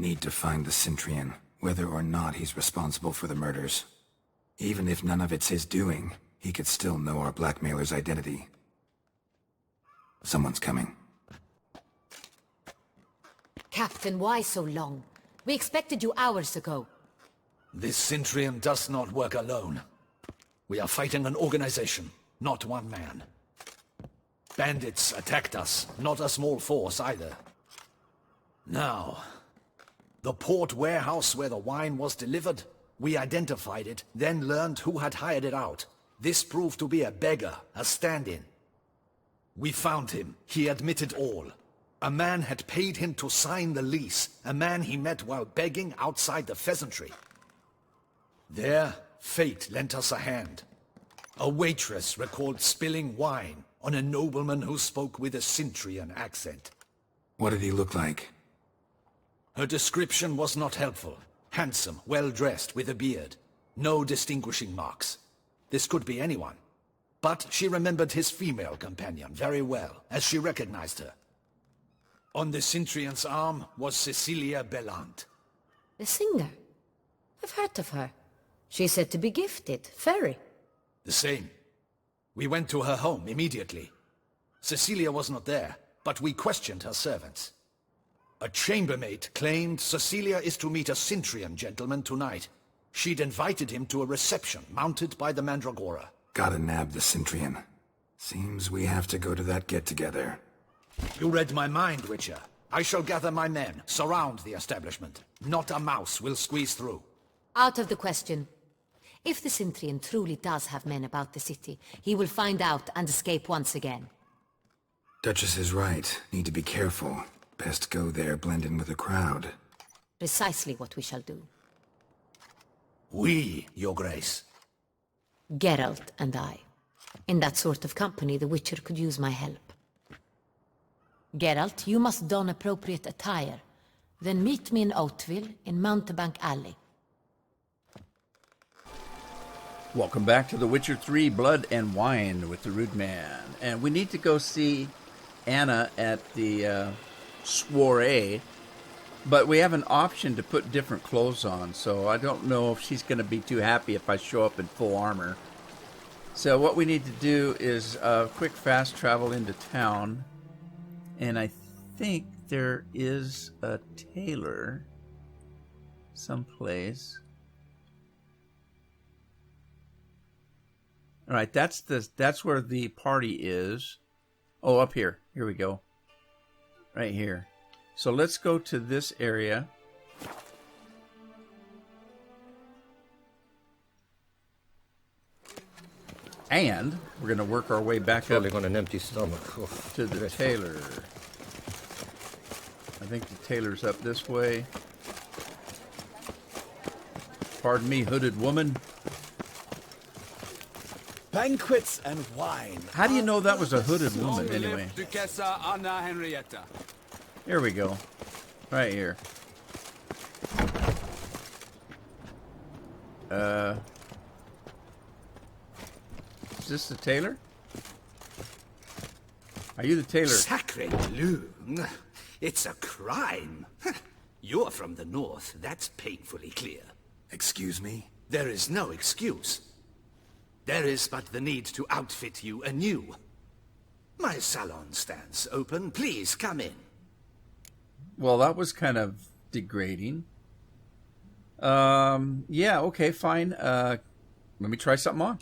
Need to find the Cintrian, whether or not he's responsible for the murders. Even if none of it's his doing, he could still know our blackmailer's identity. Someone's coming. Captain, why so long? We expected you hours ago. This Cintrian does not work alone. We are fighting an organization, not one man. Bandits attacked us, not a small force either. Now, the port warehouse where the wine was delivered, we identified it, then learned who had hired it out. This proved to be a beggar, a stand-in. We found him. He admitted all. A man had paid him to sign the lease, a man he met while begging outside the pheasantry. There, fate lent us a hand. A waitress recalled spilling wine on a nobleman who spoke with a Cintrian accent. What did he look like? Her description was not helpful. Handsome, well-dressed, with a beard. No distinguishing marks. This could be anyone. But she remembered his female companion very well, as she recognized her. On the Cintrian's arm was Cecilia Bellant. The singer? I've heard of her. She's said to be gifted. Fairy. The same. We went to her home immediately. Cecilia was not there, but we questioned her servants. A chambermaid claimed Cecilia is to meet a Cintrian gentleman tonight. She'd invited him to a reception mounted by the Mandragora. Gotta nab the Cintrian. Seems we have to go to that get-together. You read my mind, Witcher. I shall gather my men, surround the establishment. Not a mouse will squeeze through. Out of the question. If the Cintrian truly does have men about the city, he will find out and escape once again. Duchess is right. Need to be careful. Best go there, blend in with the crowd. Precisely what we shall do. We, Your Grace. Geralt and I. In that sort of company, the Witcher could use my help. Geralt, you must don appropriate attire. Then meet me in Oatville, in Mountebank Alley. Welcome back to The Witcher 3, Blood and Wine with the Rude Man. And we need to go see Anna at the soiree, but we have an option to put different clothes on, so I don't know if she's going to be too happy if I show up in full armor. So what we need to do is quick fast travel into town, and I think there is a tailor someplace. All right, that's where the party is. Oh, up here. Here we go. Right here. So let's go to this area. And we're going to work our way back up on an empty stomach. to the tailor. I think the tailor's up this way. Pardon me, hooded woman. Banquets and wine. How do you know that was a hooded woman, anyway? Duchessa Anna Henrietta. Here we go. Right here. Is this the tailor? Are you the tailor? Sacre bleu. It's a crime. You're from the north. That's painfully clear. Excuse me? There is no excuse. There is but the need to outfit you anew. My salon stands open. Please come in. Well, that was kind of degrading. Yeah, okay, fine. Let me try something on.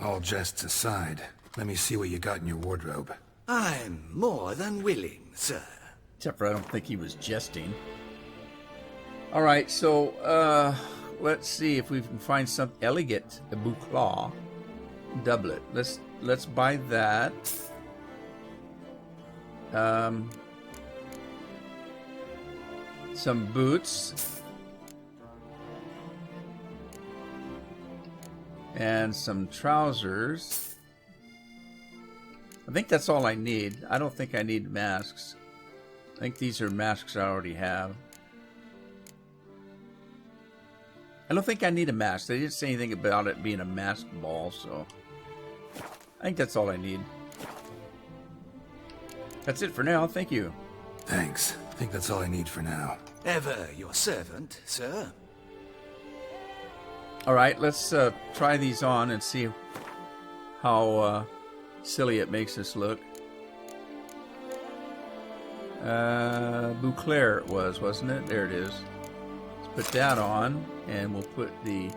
All jests aside, let me see what you got in your wardrobe. I'm more than willing, sir. Except for I don't think he was jesting. All right, so let's see if we can find some elegant bouclé doublet. Let's buy that. Some boots. And some trousers. I think that's all I need. I don't think I need masks. I think these are masks I already have. I don't think I need a mask. They didn't say anything about it being a masked ball, so I think that's all I need. That's it for now. Thank you. Thanks. think that's all I need for now. Ever your servant, sir. All right, let's try these on and see how silly it makes us look. Bouclair it was, wasn't it? There it is. Let's put that on, and we'll put the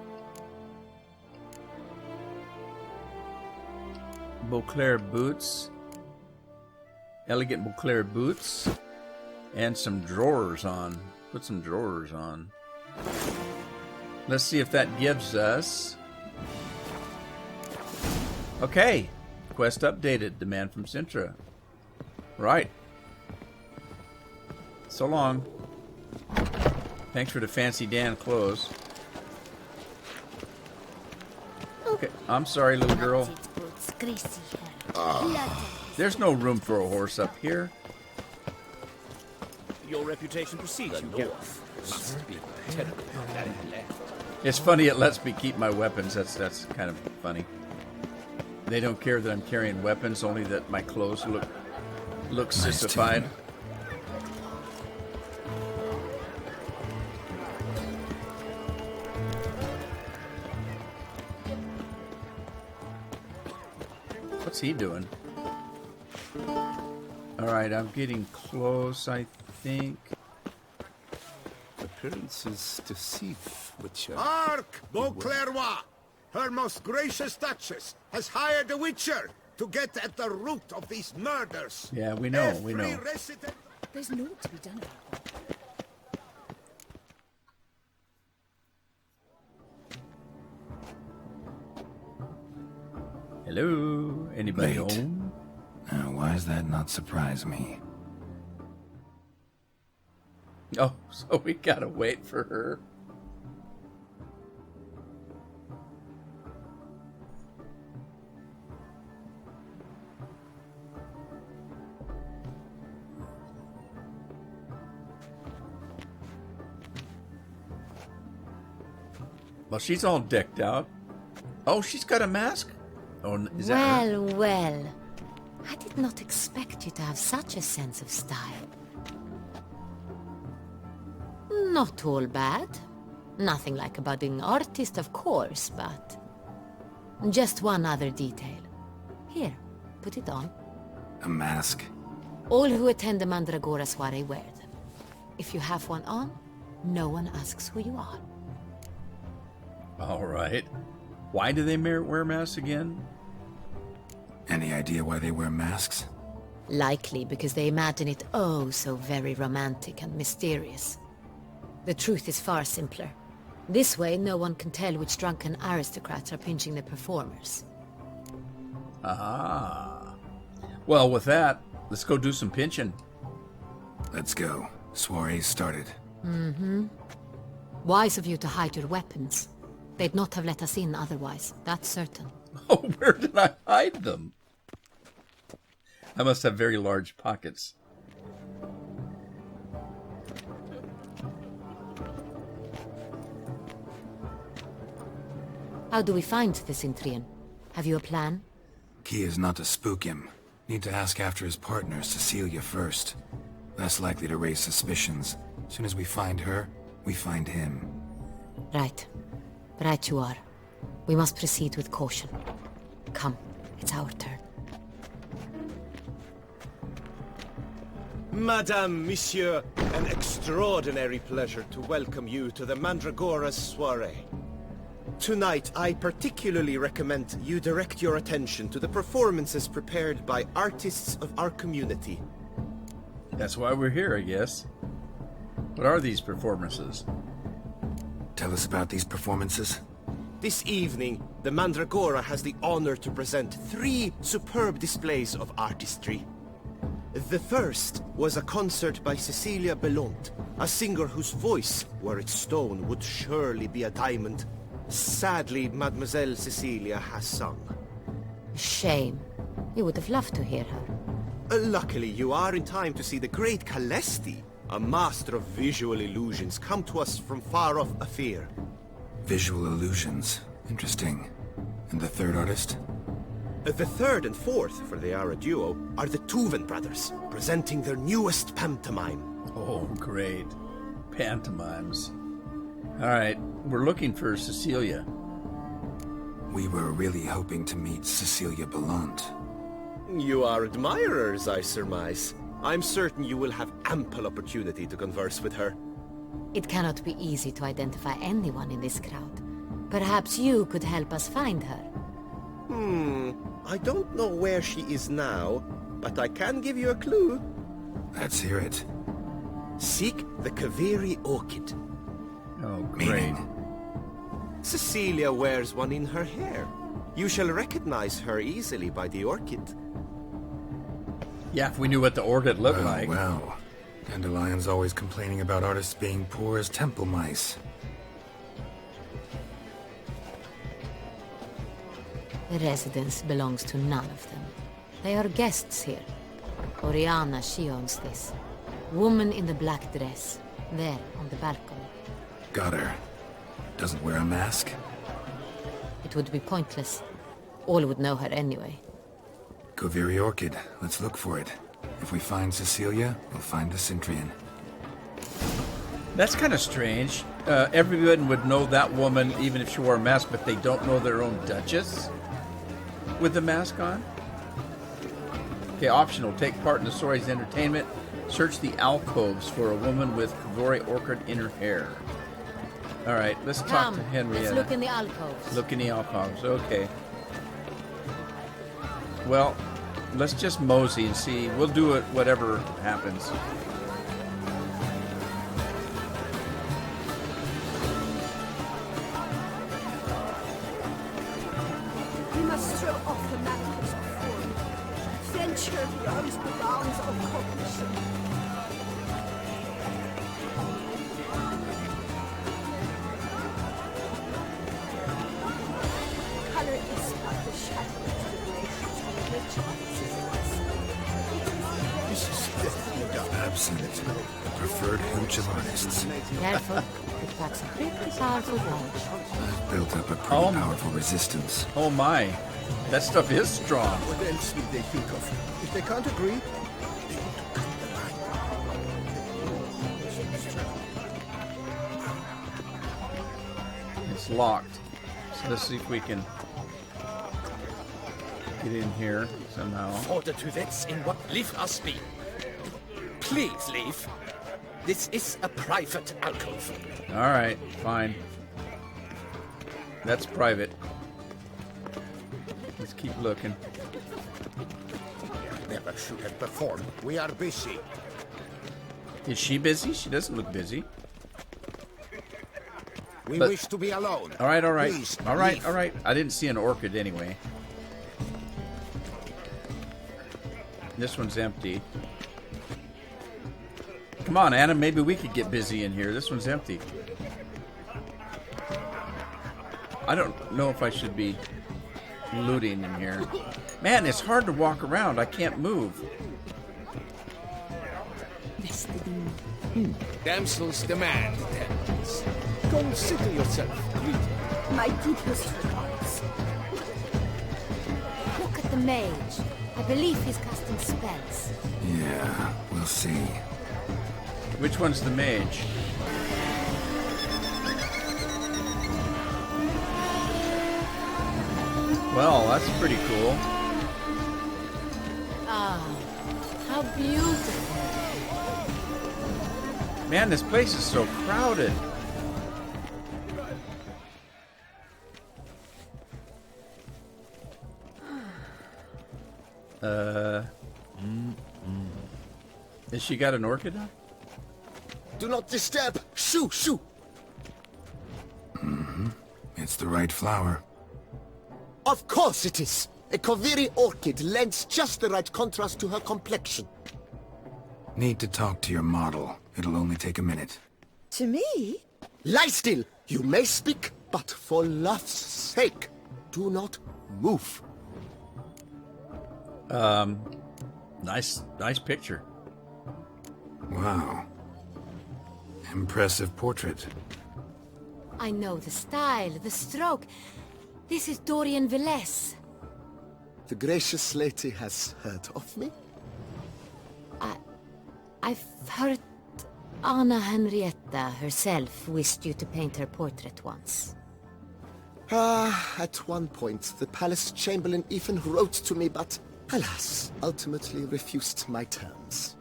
Beauclair boots, elegant Beauclair boots, and some drawers on. Put some drawers on. Let's see if that gives us... Okay. Quest updated. Demand from Cintra. Right. So long. Thanks for the fancy Dan clothes. Okay. I'm sorry, little girl. There's no room for a horse up here. Your reputation precedes you, Geralt. Must be terrible that it left. It's funny it lets me keep my weapons. That's kind of funny. They don't care that I'm carrying weapons, only that my clothes look Nice sissified. tune. What's he doing? Alright, I'm getting close, I think. Appearances deceive, Witcher. Hark, Beauclervois! Her most gracious Duchess has hired a Witcher to get at the root of these murders. Yeah, we know, we Every know. resident... There's naught to be done about that. Hello? Anybody Late. home? Now, why does that not surprise me? Oh, so we gotta wait for her. Well, she's all decked out. Oh, she's got a mask? Oh, is that her? Well, well. I did not expect you to have such a sense of style. Not all bad. Nothing like a budding artist, of course, but... Just one other detail. Here, put it on. A mask? All who attend the Mandragora soiree wear them. If you have one on, no one asks who you are. All right. Why do they wear masks again? Any idea why they wear masks? Likely because they imagine it oh so very romantic and mysterious. The truth is far simpler. This way, no one can tell which drunken aristocrats are pinching the performers. Ah. Well, with that, let's go do some pinching. Let's go. Soiree's started. Wise of you to hide your weapons. They'd not have let us in otherwise, that's certain. Oh, where did I hide them? I must have very large pockets. How do we find the Cintrian? Have you a plan? Key is not to spook him. Need to ask after his partner, Cecilia, first. Less likely to raise suspicions. Soon as we find her, we find him. Right. Right you are. We must proceed with caution. Come, it's our turn. Madame, Monsieur, an extraordinary pleasure to welcome you to the Mandragora's soiree. Tonight, I particularly recommend you direct your attention to the performances prepared by artists of our community. That's why we're here, I guess. What are these performances? Tell us about these performances. This evening, the Mandragora has the honor to present 3 superb displays of artistry. The first was a concert by Cecilia Belont, a singer whose voice, were it stone, would surely be a diamond. Sadly, Mademoiselle Cecilia has sung. Shame. You would have loved to hear her. Luckily, you are in time to see the great Calesti, a master of visual illusions, come to us from far off Afir. Visual illusions. Interesting. And the third artist? The third and fourth, for they are a duo, are the Tuven brothers, presenting their newest pantomime, Oh, great. Pantomimes. All right, we're looking for Cecilia. We were really hoping to meet Cecilia Belant. You are admirers, I surmise. I'm certain you will have ample opportunity to converse with her. It cannot be easy to identify anyone in this crowd. Perhaps you could help us find her. I don't know where she is now, but I can give you a clue. Let's hear it. Seek the Kaviri orchid. Oh, great. Meaning? Cecilia wears one in her hair. You shall recognize her easily by the orchid. Yeah, if we knew what the orchid looked like. Well. Dandelion's always complaining about artists being poor as temple mice. The residence belongs to none of them. They are guests here. Oriana, she owns this. Woman in the black dress. There, on the balcony. Got her. Doesn't wear a mask? It would be pointless. All would know her anyway. Kaviri Orchid. Let's look for it. If we find Cecilia, we'll find the Cintrian. That's kind of strange. Everyone would know that woman even if she wore a mask, but they don't know their own Duchess with the mask on? Okay, optional. Take part in the story's entertainment. Search the alcoves for a woman with Kaviri orchid in her hair. All right, let's talk to Henrietta. Let's look in the alcoves. Look in the alcoves, okay. Well, let's just mosey and see. We'll do it whatever happens. We must throw off the manacles of form. Venture beyond the bounds of cognition. Color is but the shadow of the relations of which This is definitely done. Absinthe. The preferred hooch of artists. Careful. It packs a pretty powerful punch. I've built up a pretty powerful resistance. Oh my, that stuff is strong. What else will they think of? If they can't agree, they want to cut the line. It's locked. So let's see if we can get in here somehow. Fortitudes in what? Leave us be. Please leave. This is a private alcove. All right, fine. That's private. Let's keep looking. Never should have performed. We are busy. Is she busy? She doesn't look busy. We But- wish to be alone. All right, all right. Please, All right, leave. all right. I didn't see an orchid anyway. This one's empty. Come on, Anna. Maybe we could get busy in here. This one's empty. I don't know if I should be looting in here. Man, it's hard to walk around. I can't move. Damsels demand attendance. Consider yourself greeted. My deepest regards. Look at the mage. I believe he's casting spells. Yeah, we'll see. Which one's the mage? Well, that's pretty cool. Ah, how beautiful. Man, this place is so crowded. Has she got an orchid on? Do not disturb. Shoo, shoo. It's the right flower. Of course it is. A Kaviri orchid lends just the right contrast to her complexion. Need to talk to your model. It'll only take a minute. To me? Lie still. You may speak, but for love's sake, do not move. Nice picture. Wow. Impressive portrait. I know the style, the stroke. This is Dorian Villesse. The gracious lady has heard of me. I've heard Anna Henrietta herself wished you to paint her portrait once. At one point, the palace chamberlain even wrote to me, but alas, ultimately refused my terms.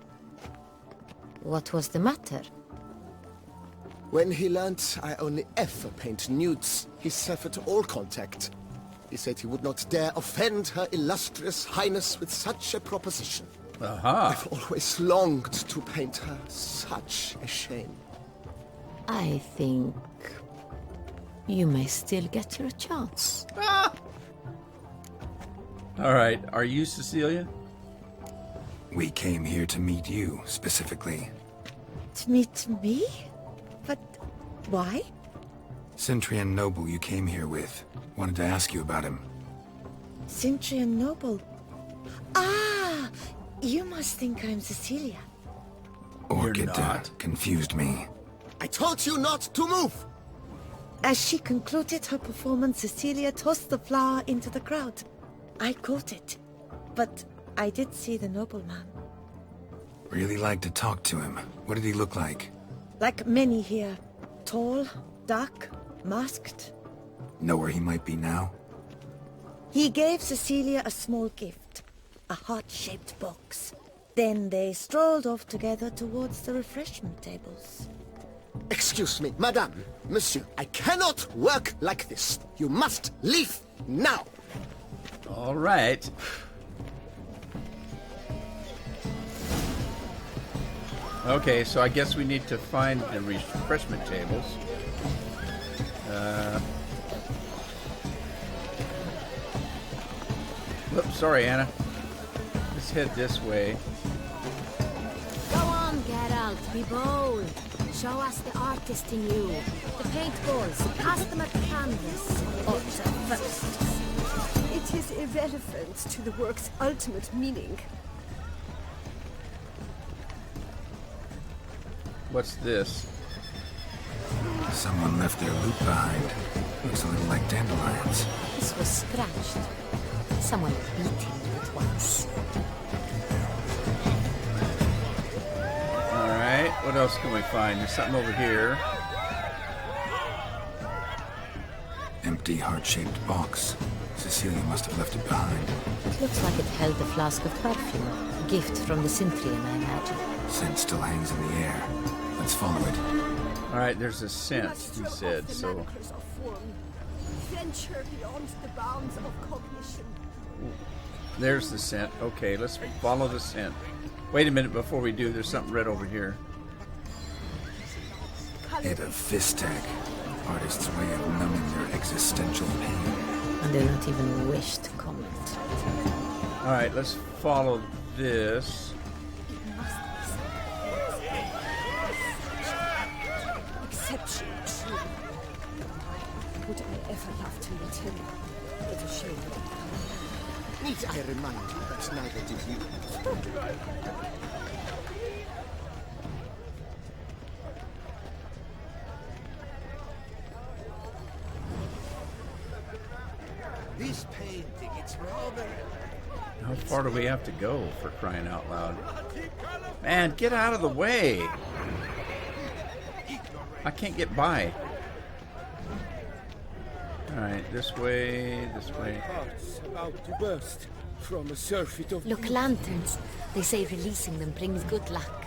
What was the matter? When he learnt I only ever paint nudes, he severed all contact. He said he would not dare offend her illustrious highness with such a proposition. Aha. I've always longed to paint her. Such a shame. I think you may still get your chance. All right, are you Cecilia? We came here to meet you, specifically. To meet me? But why? Cintrian noble you came here with. Wanted to ask you about him. Cintra noble. Ah! You must think I'm Cecilia. Orchid not. confused me. I told you not to move! As she concluded her performance, Cecilia tossed the flower into the crowd. I caught it, but I did see the nobleman. Really like to talk to him. What did he look like? Like many here. Tall, dark, masked. Know where he might be now? He gave Cecilia a small gift, a heart-shaped box. Then they strolled off together towards the refreshment tables. Excuse me, madame, monsieur, I cannot work like this. You must leave now. All right. Okay, so I guess we need to find the refreshment tables. Whoops, sorry, Anna. Let's head this way. Go on, Geralt, be bold. Show us the artist in you. The paint balls, cast them at the canvas. Otter first. It is irrelevant to the work's ultimate meaning. What's this? Someone left their loot behind. Looks a little like dandelions. This was scratched. Someone beat him with it once. Alright, what else can we find? There's something over here. Empty heart-shaped box. Cecilia must have left it behind. It looks like it held a flask of perfume. A gift from the Cintrian, I imagine. Scent still hangs in the air. Let's follow it. Alright, there's a scent, Must he throw said, off the so... manacles of form. Venture beyond the bounds of cognition. There's the scent. Okay, let's follow the scent. Wait a minute before we do, there's something red over here. Hit a fistech. Artist's way of numbing their existential pain. And they don't even wish to comment. Alright, let's follow this. It must be something. Exceptional, true. Would I ever love to meet him? It's a shame. Need I remind you that neither did you? This painting, it's rather... How far do we have to go, for crying out loud? Man, get out of the way! I can't get by. Alright, this way, this way. Hearts about to burst from a surfeit of... Look, lanterns. They say releasing them brings good luck.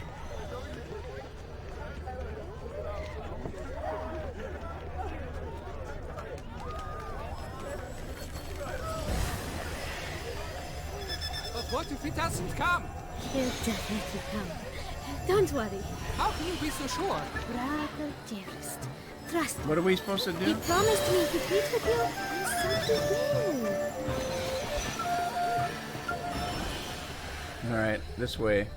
But what if he doesn't come? He'll definitely come. Don't worry. How can you be so sure? Brother dearest. Trust me. What are we supposed to He do? promised me to meet with you, and so he will. Alright, this way.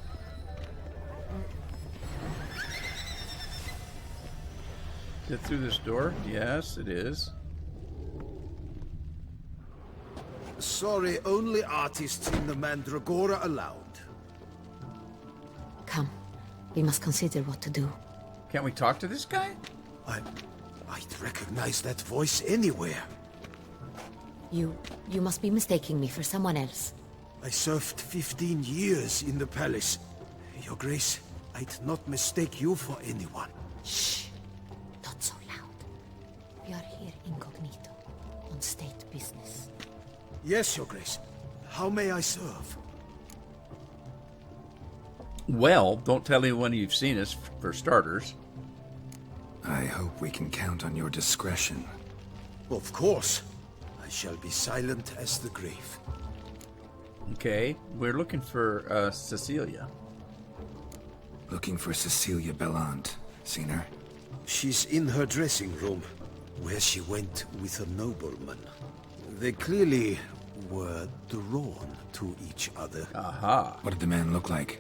Is it through this door? Yes, it is. Sorry, only artists in the Mandragora allowed. Come. We must consider what to do. Can't we talk to this guy? I'd recognize that voice anywhere. You must be mistaking me for someone else. I served 15 years in the palace. Your Grace, I'd not mistake you for anyone. Shh! Not so loud. We are here incognito, on state business. Yes, Your Grace. How may I serve? Well, don't tell anyone you've seen us, for starters. I hope we can count on your discretion. Of course. I shall be silent as the grave. Okay, we're looking for Cecilia. Looking for Cecilia Bellant. Seen her? She's in her dressing room, where she went with a nobleman. They clearly were drawn to each other. Aha. What did the man look like?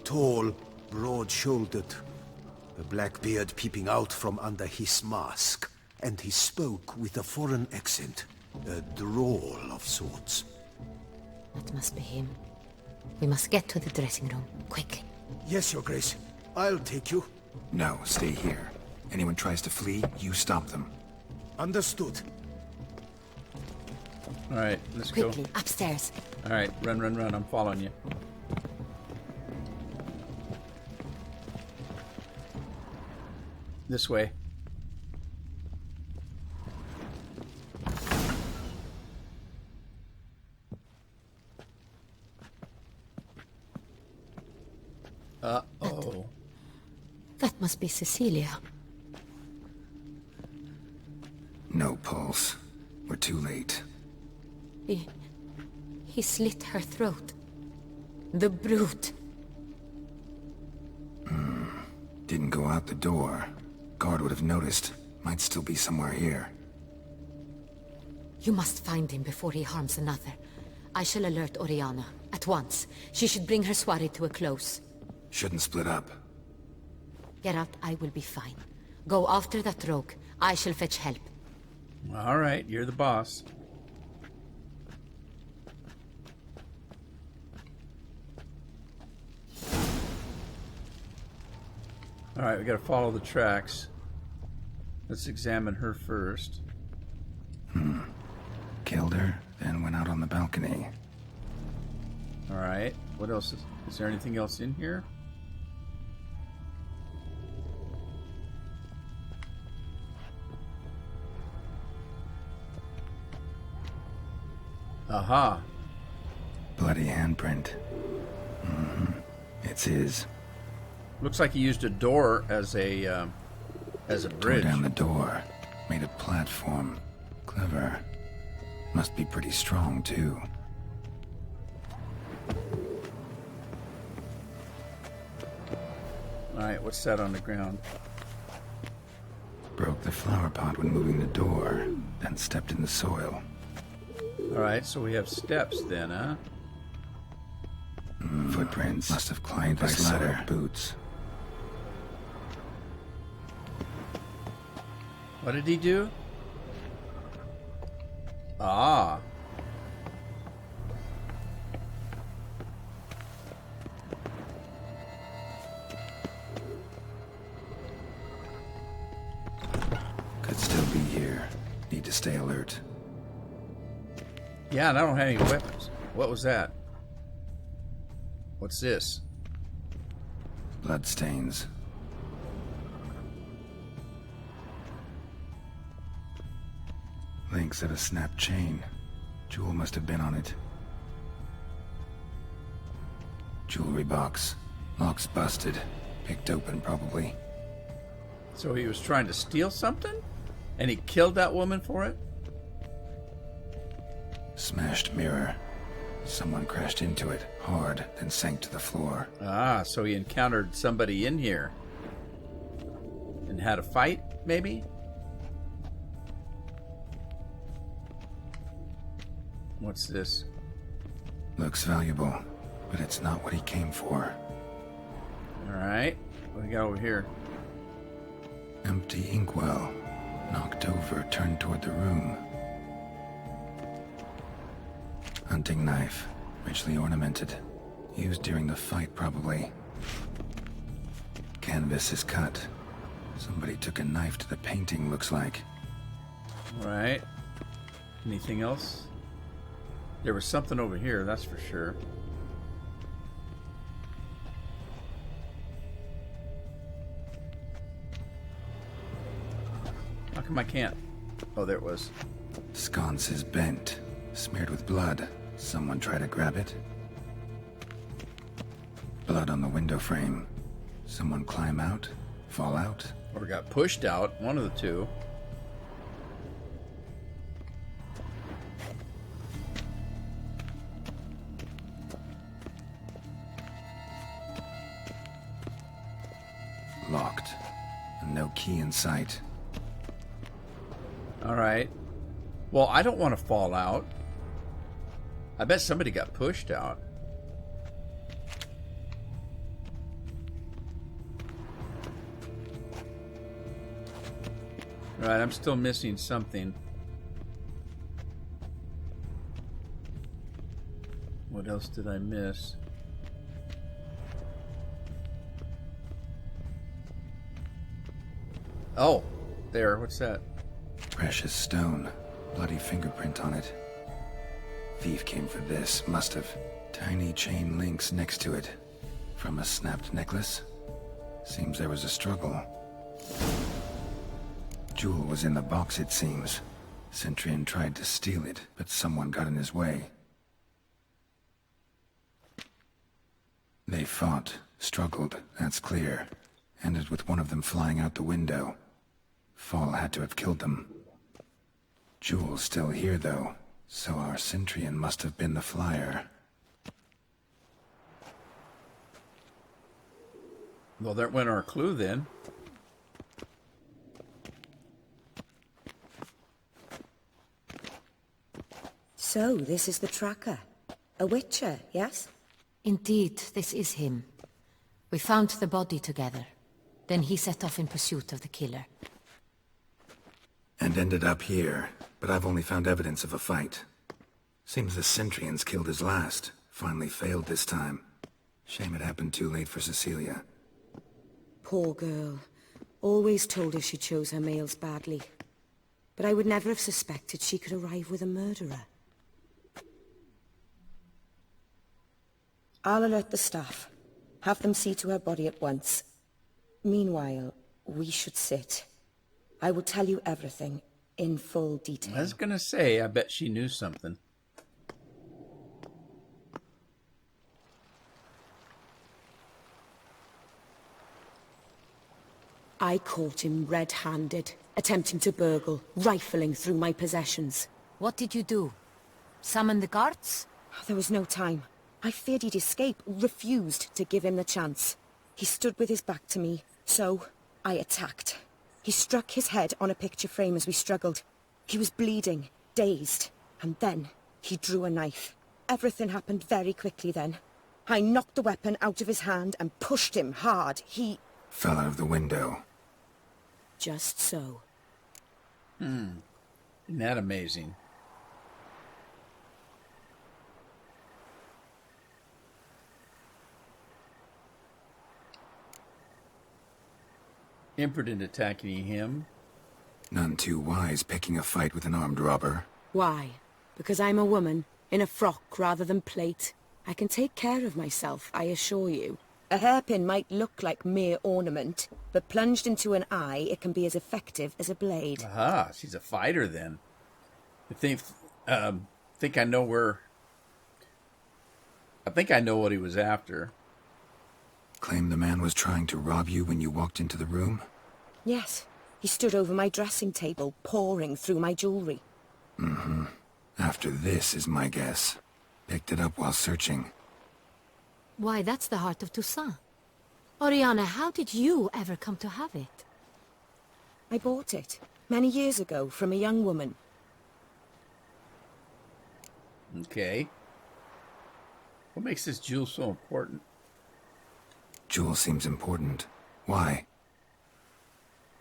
Tall, broad-shouldered, a black beard peeping out from under his mask, and he spoke with a foreign accent, a drawl of sorts. That must be him. We must get to the dressing room, quickly. Yes, Your Grace. I'll take you. No, stay here. Anyone tries to flee, you stop them. Understood. All right, let's Quickly, go. upstairs. All right, run, run, run. I'm following you. This way. Uh-oh. That must be Cecilia. No pulse. We're too late. He slit her throat. The brute. Didn't go out the door. Guard would have noticed. Might still be somewhere here. You must find him before he harms another. I shall alert Oriana. At once. She should bring her soirée to a close. Shouldn't split up. Get out, I will be fine. Go after that rogue. I shall fetch help. All right, you're the boss. All right, we got to follow the tracks. Let's examine her first. Killed her, then went out on the balcony. All right, what else is there anything else in here? Aha. Bloody handprint. It's his. Looks like he used a door as a Tore bridge. down the door. Made a platform. Clever. Must be pretty strong, too. All right, what's that on the ground? Broke the flower pot when moving the door, then stepped in the soil. All right, so we have steps then, huh? Footprints. Must have climbed this ladder. Boots. What did he do? Ah. Could still be here. Need to stay alert. Yeah, and I don't have any weapons. What was that? What's this? Bloodstains. Links of a snapped chain. Jewel must have been on it. Jewelry box. Lock's busted. Picked open, probably. So he was trying to steal something? And he killed that woman for it? Smashed mirror. Someone crashed into it, hard, then sank to the floor. Ah, so he encountered somebody in here. And had a fight, maybe? What's this? Looks valuable, but it's not what he came for. Alright, what do we got over here? Empty inkwell. Knocked over, turned toward the room. Hunting knife, richly ornamented. Used during the fight, probably. Canvas is cut. Somebody took a knife to the painting, looks like. Alright. Anything else? There was something over here, that's for sure. come I can't? Oh, there it was. Sconce is bent, smeared with blood. Someone try to grab it. Blood on the window frame. Someone climb out? Fall out? Or got pushed out. One of the two. Locked. And no key in sight. All right. Well, I don't want to fall out. I bet somebody got pushed out. All right, I'm still missing something. What else did I miss? Oh, there. What's that? Precious stone. Bloody fingerprint on it. Thief came for this, must have. Tiny chain links next to it. From a snapped necklace? Seems there was a struggle. Jewel was in the box, it seems. Cintrian tried to steal it, but someone got in his way. They fought, struggled, that's clear. Ended with one of them flying out the window. Fall had to have killed them. Jewel's still here, though, so our Cintrian must have been the flyer. Well, that went our clue then. So, this is the tracker. A witcher, yes? Indeed, this is him. We found the body together. Then he set off in pursuit of the killer. And ended up here, but I've only found evidence of a fight. Seems the Cintrians killed his last. Finally failed this time. Shame it happened too late for Cecilia. Poor girl. Always told her she chose her males badly. But I would never have suspected she could arrive with a murderer. I'll alert the staff. Have them see to her body at once. Meanwhile, we should sit. I will tell you everything, in full detail. I was gonna say, I bet she knew something. I caught him red-handed, attempting to burgle, rifling through my possessions. What did you do? Summon the guards? There was no time. I feared he'd escape, refused to give him the chance. He stood with his back to me, so I attacked. He struck his head on a picture frame as we struggled. He was bleeding, dazed, and then he drew a knife. Everything happened very quickly then. I knocked the weapon out of his hand and pushed him hard. He Fell out of the window. just so. Isn't that amazing? Imprudent attacking him. None too wise picking a fight with an armed robber. Why? Because I'm a woman, in a frock rather than plate. I can take care of myself, I assure you. A hairpin might look like mere ornament, but plunged into an eye, it can be as effective as a blade. Aha, she's a fighter then. I think I know where... I think I know what he was after. Claim the man was trying to rob you when you walked into the room? Yes, he stood over my dressing table, pouring through my jewelry. Mm-hmm. After this is my guess. Picked it up while searching. Why, that's the heart of Toussaint. Oriana, how did you ever come to have it? I bought it, many years ago, from a young woman. Okay. What makes this jewel so important? Jewel seems important. Why?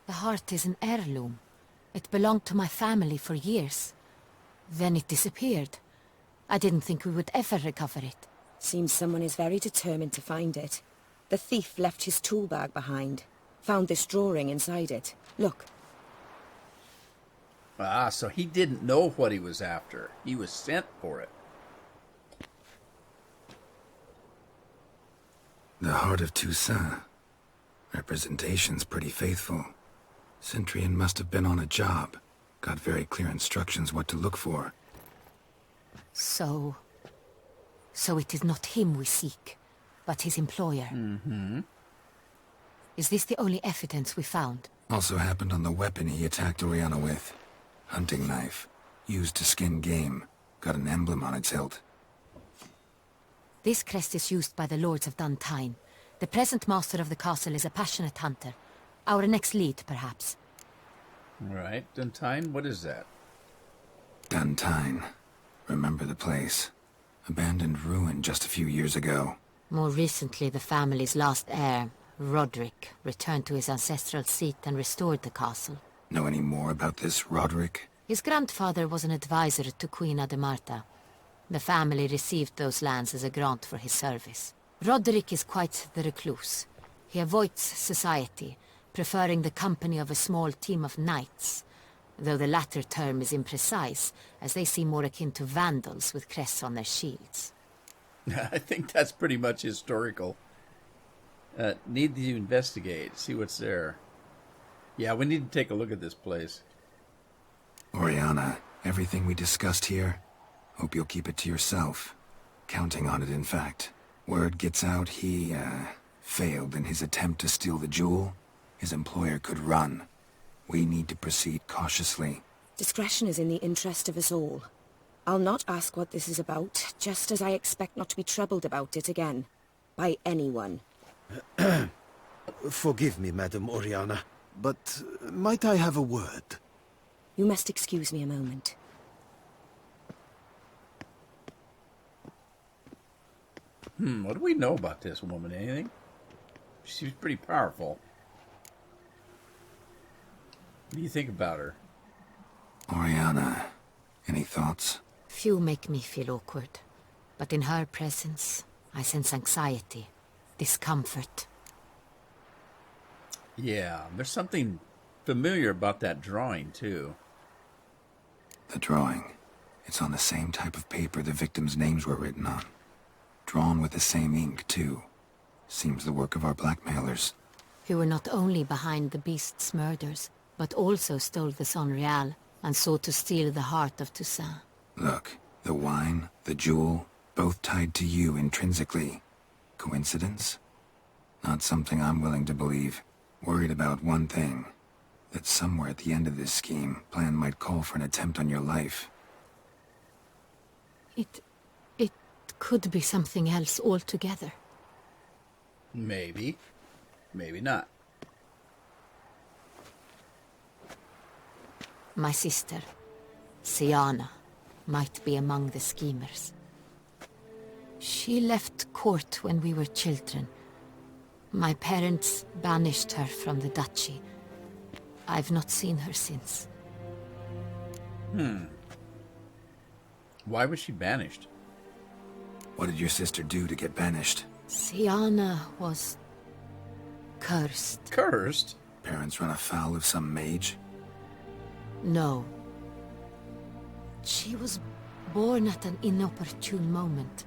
The heart is an heirloom. It belonged to my family for years. Then it disappeared. I didn't think we would ever recover it. Seems someone is very determined to find it. The thief left his tool bag behind. Found this drawing inside it. Look. Ah, so he didn't know what he was after. He was sent for it. The heart of Toussaint. Representation's pretty faithful. Cintrian must have been on a job. Got very clear instructions what to look for. So it is not him we seek, but his employer. Mm-hmm. Is this the only evidence we found? Also happened on the weapon he attacked Oriana with. Hunting knife. Used to skin game. Got an emblem on its hilt. This crest is used by the Lords of Duntine. The present master of the castle is a passionate hunter. Our next lead, perhaps. Right. Duntine, what is that? Duntine. Remember the place. Abandoned ruin just a few years ago. More recently, the family's last heir, Roderick, returned to his ancestral seat and restored the castle. Know any more about this Roderick? His grandfather was an advisor to Queen Ademarta. The family received those lands as a grant for his service. Roderick is quite the recluse. He avoids society, preferring the company of a small team of knights, though the latter term is imprecise, as they seem more akin to vandals with crests on their shields. I think that's pretty much historical. Need to investigate, see what's there. Yeah, we need to take a look at this place. Oriana, everything we discussed here, hope you'll keep it to yourself. Counting on it, in fact. Word gets out he, failed in his attempt to steal the jewel. His employer could run. We need to proceed cautiously. Discretion is in the interest of us all. I'll not ask what this is about, just as I expect not to be troubled about it again. By anyone. Forgive me, Madam Oriana, but might I have a word? You must excuse me a moment. What do we know about this woman? Anything? She seems pretty powerful. What do you think about her? Oriana, any thoughts? Few make me feel awkward, but in her presence, I sense anxiety, discomfort. Yeah, there's something familiar about that drawing, too. The drawing. It's on the same type of paper the victims' names were written on. Drawn with the same ink, too. Seems the work of our blackmailers. Who were not only behind the beast's murders, but also stole the Son Real and sought to steal the heart of Toussaint. Look, the wine, the jewel, both tied to you intrinsically. Coincidence? Not something I'm willing to believe. Worried about one thing. That somewhere at the end of this scheme, plan might call for an attempt on your life. It could be something else altogether. Maybe. Maybe not. My sister, Siana, might be among the schemers. She left court when we were children. My parents banished her from the duchy. I've not seen her since. Why was she banished? What did your sister do to get banished? Siana was cursed. Cursed? Parents run afoul of some mage? No. She was born at an inopportune moment.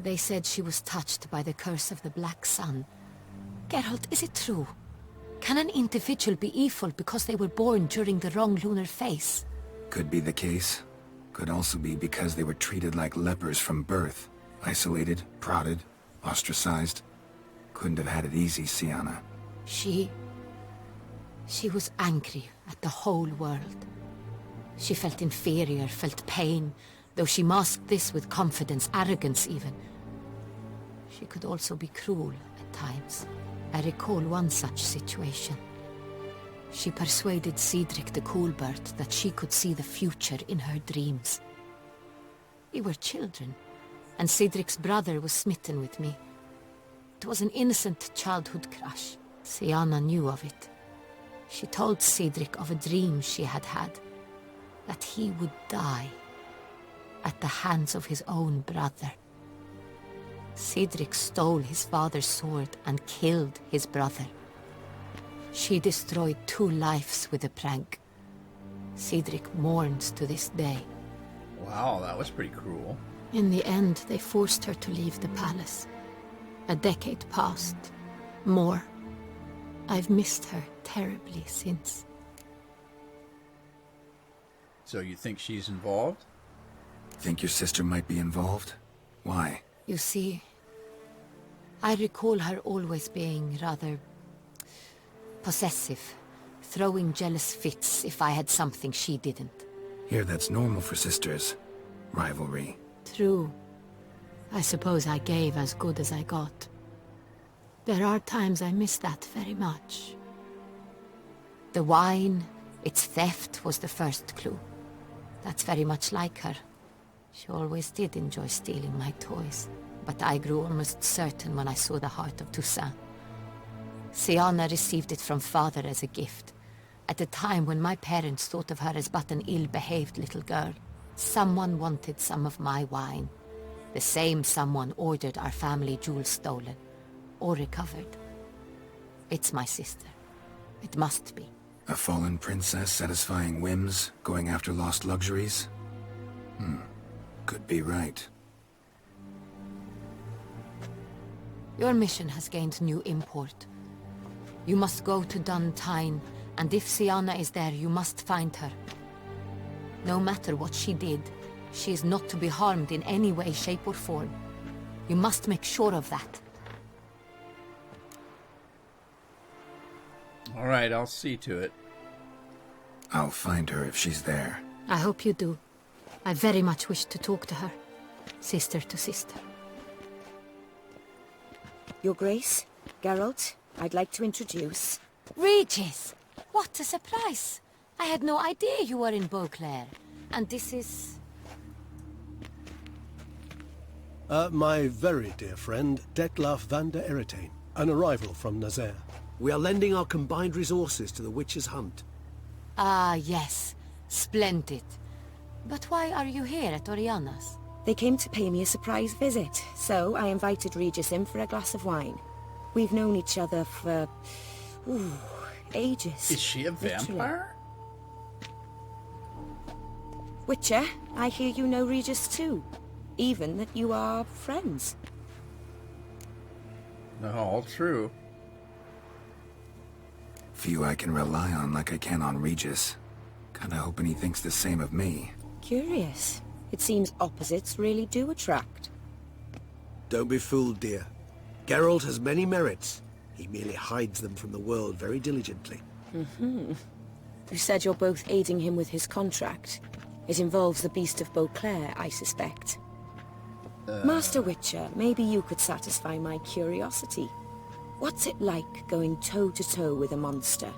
They said she was touched by the curse of the Black Sun. Geralt, is it true? Can an individual be evil because they were born during the wrong lunar phase? Could be the case. Could also be because they were treated like lepers from birth. Isolated, prodded, ostracized. Couldn't have had it easy, Siana. She was angry at the whole world. She felt inferior, felt pain, though she masked this with confidence, arrogance even. She could also be cruel at times. I recall one such situation. She persuaded Cedric the Coolbird that she could see the future in her dreams. We were children, and Cedric's brother was smitten with me. It was an innocent childhood crush. Siana knew of it. She told Cedric of a dream she had had, that he would die at the hands of his own brother. Cedric stole his father's sword and killed his brother. She destroyed 2 lives with a prank. Cedric mourns to this day. Wow, that was pretty cruel. In the end, they forced her to leave the palace. A decade passed. More. I've missed her terribly since. So you think she's involved? Think your sister might be involved? Why? You see, I recall her always being rather possessive, throwing jealous fits if I had something she didn't. Here, that's normal for sisters. Rivalry. True. I suppose I gave as good as I got. There are times I miss that very much. The wine, its theft, was the first clue. That's very much like her. She always did enjoy stealing my toys, but I grew almost certain when I saw the heart of Toussaint. Siana received it from father as a gift, at a time when my parents thought of her as but an ill-behaved little girl. Someone wanted some of my wine. The same someone ordered our family jewels stolen, or recovered. It's my sister. It must be. A fallen princess satisfying whims, going after lost luxuries? Could be right. Your mission has gained new import. You must go to Dun Tyne, and if Siana is there, you must find her. No matter what she did, she is not to be harmed in any way, shape, or form. You must make sure of that. All right, I'll see to it. I'll find her if she's there. I hope you do. I very much wish to talk to her. Sister to sister. Your Grace, Geralt, I'd like to introduce... Regis! What a surprise! I had no idea you were in Beauclair. And this is... My very dear friend, Detlef van der Eretain, an arrival from Nazaire. We are lending our combined resources to the Witcher's Hunt. Ah, yes. Splendid. But why are you here at Oriana's? They came to pay me a surprise visit, so I invited Regis in for a glass of wine. We've known each other for... ages. Is she a vampire? Witcher, I hear you know Regis too. Even that you are friends. No, all true. Few I can rely on like I can on Regis. Kinda hoping he thinks the same of me. Curious. It seems opposites really do attract. Don't be fooled, dear. Geralt has many merits. He merely hides them from the world very diligently. You said you're both aiding him with his contract. It involves the Beast of Beauclair, I suspect. Master Witcher, maybe you could satisfy my curiosity. What's it like going toe-to-toe with a monster,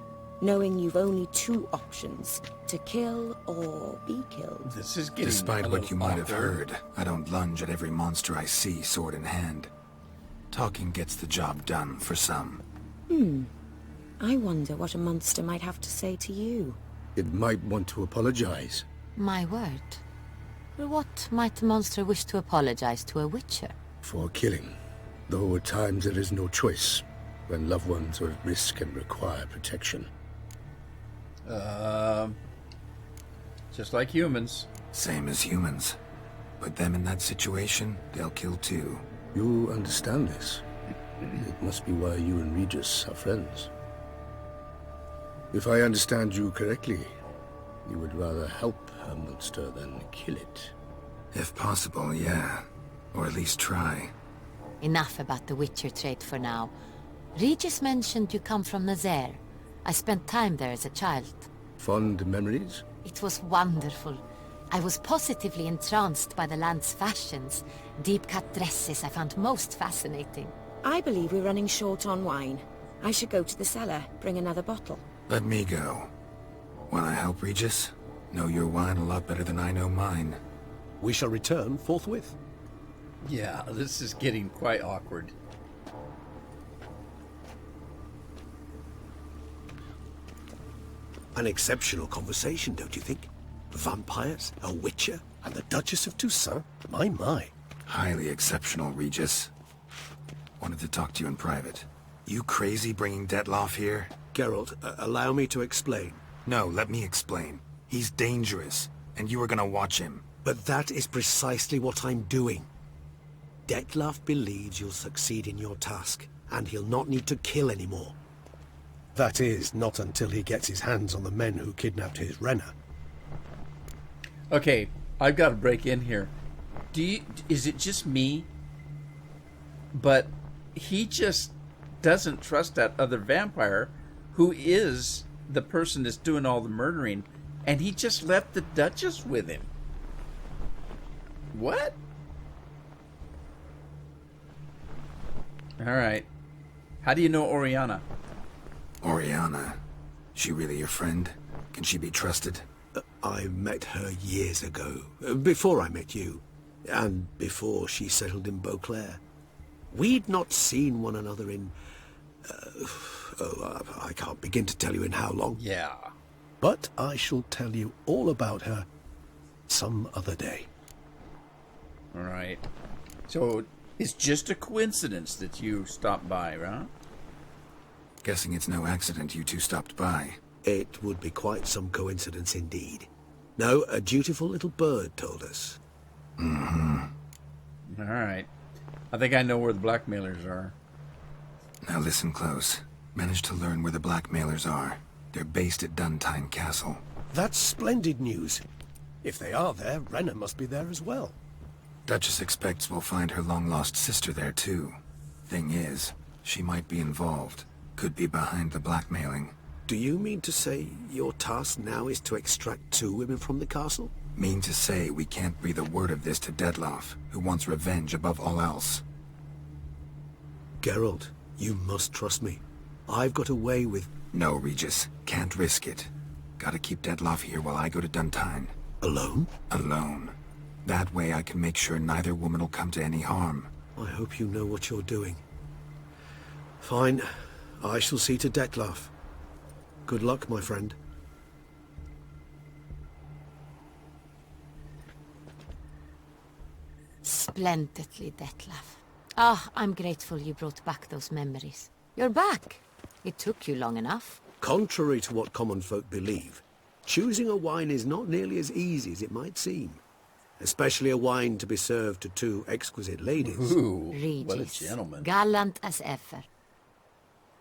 knowing you've only two options, to kill or be killed? This is getting Despite what you might have awkward. heard, I don't lunge at every monster I see sword in hand. Talking gets the job done for some. I wonder what a monster might have to say to you. It might want to apologize. My word. What might the monster wish to apologize to a witcher? For killing. Though at times there is no choice, when loved ones are at risk and require protection. Just like humans. Same as humans. Put them in that situation, they'll kill too. You understand this. It must be why you and Regis are friends. If I understand you correctly, you would rather help a monster than kill it. If possible, yeah. Or at least try. Enough about the Witcher trait for now. Regis mentioned you come from Nazaire. I spent time there as a child. Fond memories? It was wonderful. I was positively entranced by the land's fashions. Deep-cut dresses I found most fascinating. I believe we're running short on wine. I should go to the cellar, bring another bottle. Let me go. Wanna help, Regis? Know your wine a lot better than I know mine. We shall return forthwith. Yeah, this is getting quite awkward. An exceptional conversation, don't you think? Vampires, a witcher, And the Duchess of Toussaint? My. Highly exceptional, Regis. Wanted to talk to you in private. You crazy bringing Detlef here? Geralt, allow me to explain. No, let me explain. He's dangerous, and you are gonna watch him. But that is precisely what I'm doing. Detlef believes you'll succeed in your task, and he'll not need to kill anymore. That is, not until he gets his hands on the men who kidnapped his Renner. Okay, I've got to break in here. Is it just me? But he just doesn't trust that other vampire who is the person that's doing all the murdering, and he just left the Duchess with him. What? All right. How do you know Oriana? Oriana? She really your friend? Can she be trusted? I met her years ago, before I met you, and before she settled in Beauclair. We'd not seen one another in... I can't begin to tell you in how long. Yeah. But I shall tell you all about her some other day. All right. So it's just a coincidence that you stopped by, right? Guessing it's no accident you two stopped by. It would be quite some coincidence indeed. No, a dutiful little bird told us. Mm-hmm. All right. I think I know where the blackmailers are. Now listen close. Managed to learn where the blackmailers are. They're based at Duntine Castle. That's splendid news. If they are there, Renna must be there as well. Duchess expects we'll find her long-lost sister there, too. Thing is, she might be involved. Could be behind the blackmailing. Do you mean to say your task now is to extract 2 women from the castle? Mean to say we can't breathe a word of this to Dettlaff, who wants revenge above all else. Geralt, you must trust me. I've got a way with... No, Regis. Can't risk it. Gotta keep Dettlaff here while I go to Duntine. Alone? Alone. That way I can make sure neither woman will come to any harm. I hope you know what you're doing. Fine. I shall see to Dettlaff. Good luck, my friend. Splendidly, Dettlaff. Ah, I'm grateful you brought back those memories. You're back. It took you long enough. Contrary to what common folk believe, choosing a wine is not nearly as easy as it might seem. Especially a wine to be served to 2 exquisite ladies. Ooh, Regis, what a gentleman. gallant as ever.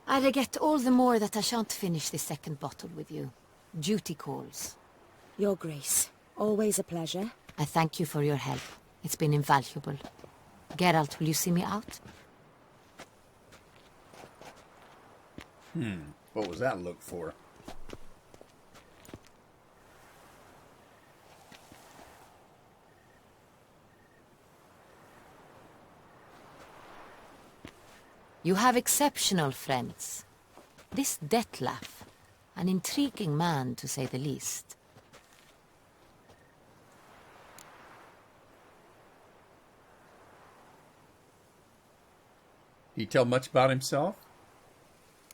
I regret all the more that I shan't finish this second bottle with you. Duty calls. Your Grace, always a pleasure. I thank you for your help. It's been invaluable. Geralt, will you see me out? What was that look for? You have exceptional friends. This Dettlaff, an intriguing man to say the least. He tell much about himself?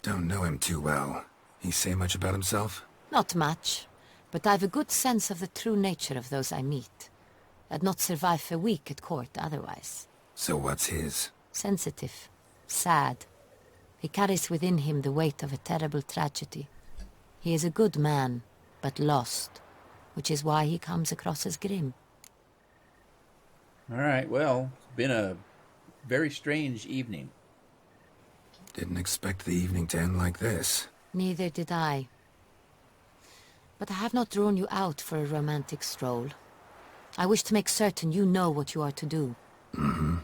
Don't know him too well. He say much about himself? Not much, but I've a good sense of the true nature of those I meet. I'd not survive a week at court otherwise. So what's his? Sensitive. Sad. He carries within him the weight of a terrible tragedy. He is a good man, but lost, which is why he comes across as grim. All right, well, it's been a very strange evening. Didn't expect the evening to end like this. Neither did I. But I have not drawn you out for a romantic stroll. I wish to make certain you know what you are to do. Mm-hmm.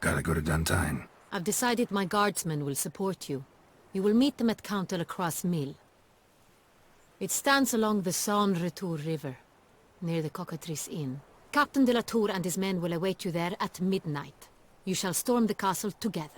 Gotta go to Duntine. I've decided my guardsmen will support you. You will meet them at Count de la Croix's mill. It stands along the Saône-Retour River, near the Cockatrice Inn. Captain de la Tour and his men will await you there at midnight. You shall storm the castle together.